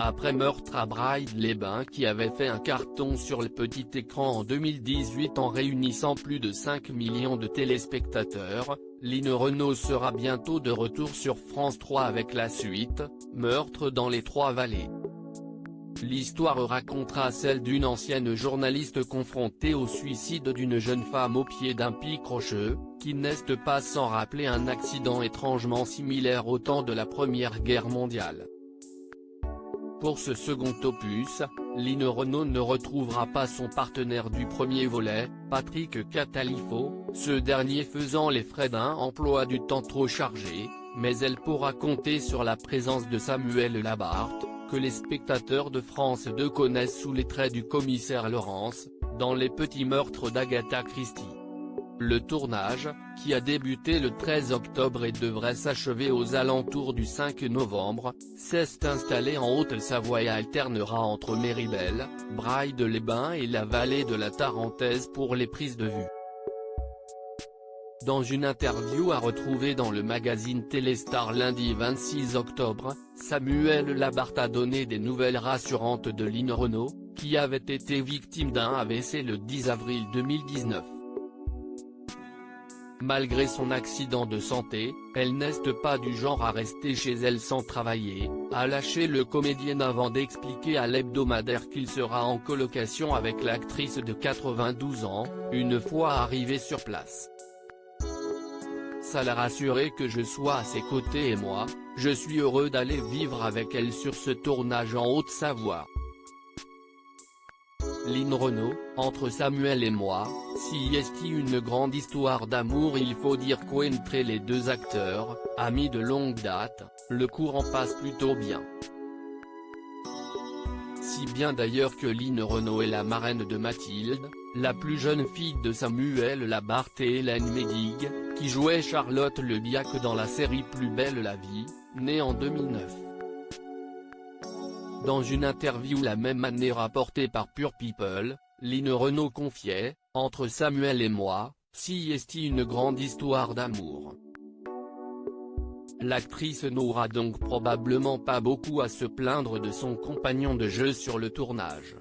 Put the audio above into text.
Après Meurtre à Braille-les-Bains qui avait fait un carton sur le petit écran en 2018 en réunissant plus de 5 millions de téléspectateurs, Line Renaud sera bientôt de retour sur France 3 avec la suite, Meurtre dans les Trois-Vallées. L'histoire racontera celle d'une ancienne journaliste confrontée au suicide d'une jeune femme au pied d'un pic rocheux, qui n'est pas sans rappeler un accident étrangement similaire au temps de la Première Guerre mondiale. Pour ce second opus, Line Renaud ne retrouvera pas son partenaire du premier volet, Patrick Catalifo, ce dernier faisant les frais d'un emploi du temps trop chargé, mais elle pourra compter sur la présence de Samuel Labarthe, que les spectateurs de France 2 connaissent sous les traits du commissaire Laurence, dans Les Petits Meurtres d'Agatha Christie. Le tournage, qui a débuté le 13 octobre et devrait s'achever aux alentours du 5 novembre, s'est installé en Haute-Savoie et alternera entre Méribel, Braille-les-Bains et la vallée de la Tarentaise pour les prises de vue. Dans une interview à retrouver dans le magazine Téléstar lundi 26 octobre, Samuel Labarthe a donné des nouvelles rassurantes de Line Renaud, qui avait été victime d'un AVC le 10 avril 2019. Malgré son accident de santé, elle n'est pas du genre à rester chez elle sans travailler, a lâché le comédien avant d'expliquer à l'hebdomadaire qu'il sera en colocation avec l'actrice de 92 ans, une fois arrivée sur place. Ça l'a rassuré que je sois à ses côtés et moi, je suis heureux d'aller vivre avec elle sur ce tournage en Haute-Savoie. Line Renaud, entre Samuel et moi, si est une grande histoire d'amour. Il faut dire qu'entre les deux acteurs, amis de longue date, le courant passe plutôt bien. Si bien d'ailleurs que Line Renaud est la marraine de Mathilde, la plus jeune fille de Samuel Labarthe et Hélène Médig, qui jouait Charlotte Le Biac dans la série Plus belle la vie, née en 2009. Dans une interview la même année rapportée par Pure People, Line Renaud confiait, « Entre Samuel et moi, si est une grande histoire d'amour. » L'actrice n'aura donc probablement pas beaucoup à se plaindre de son compagnon de jeu sur le tournage.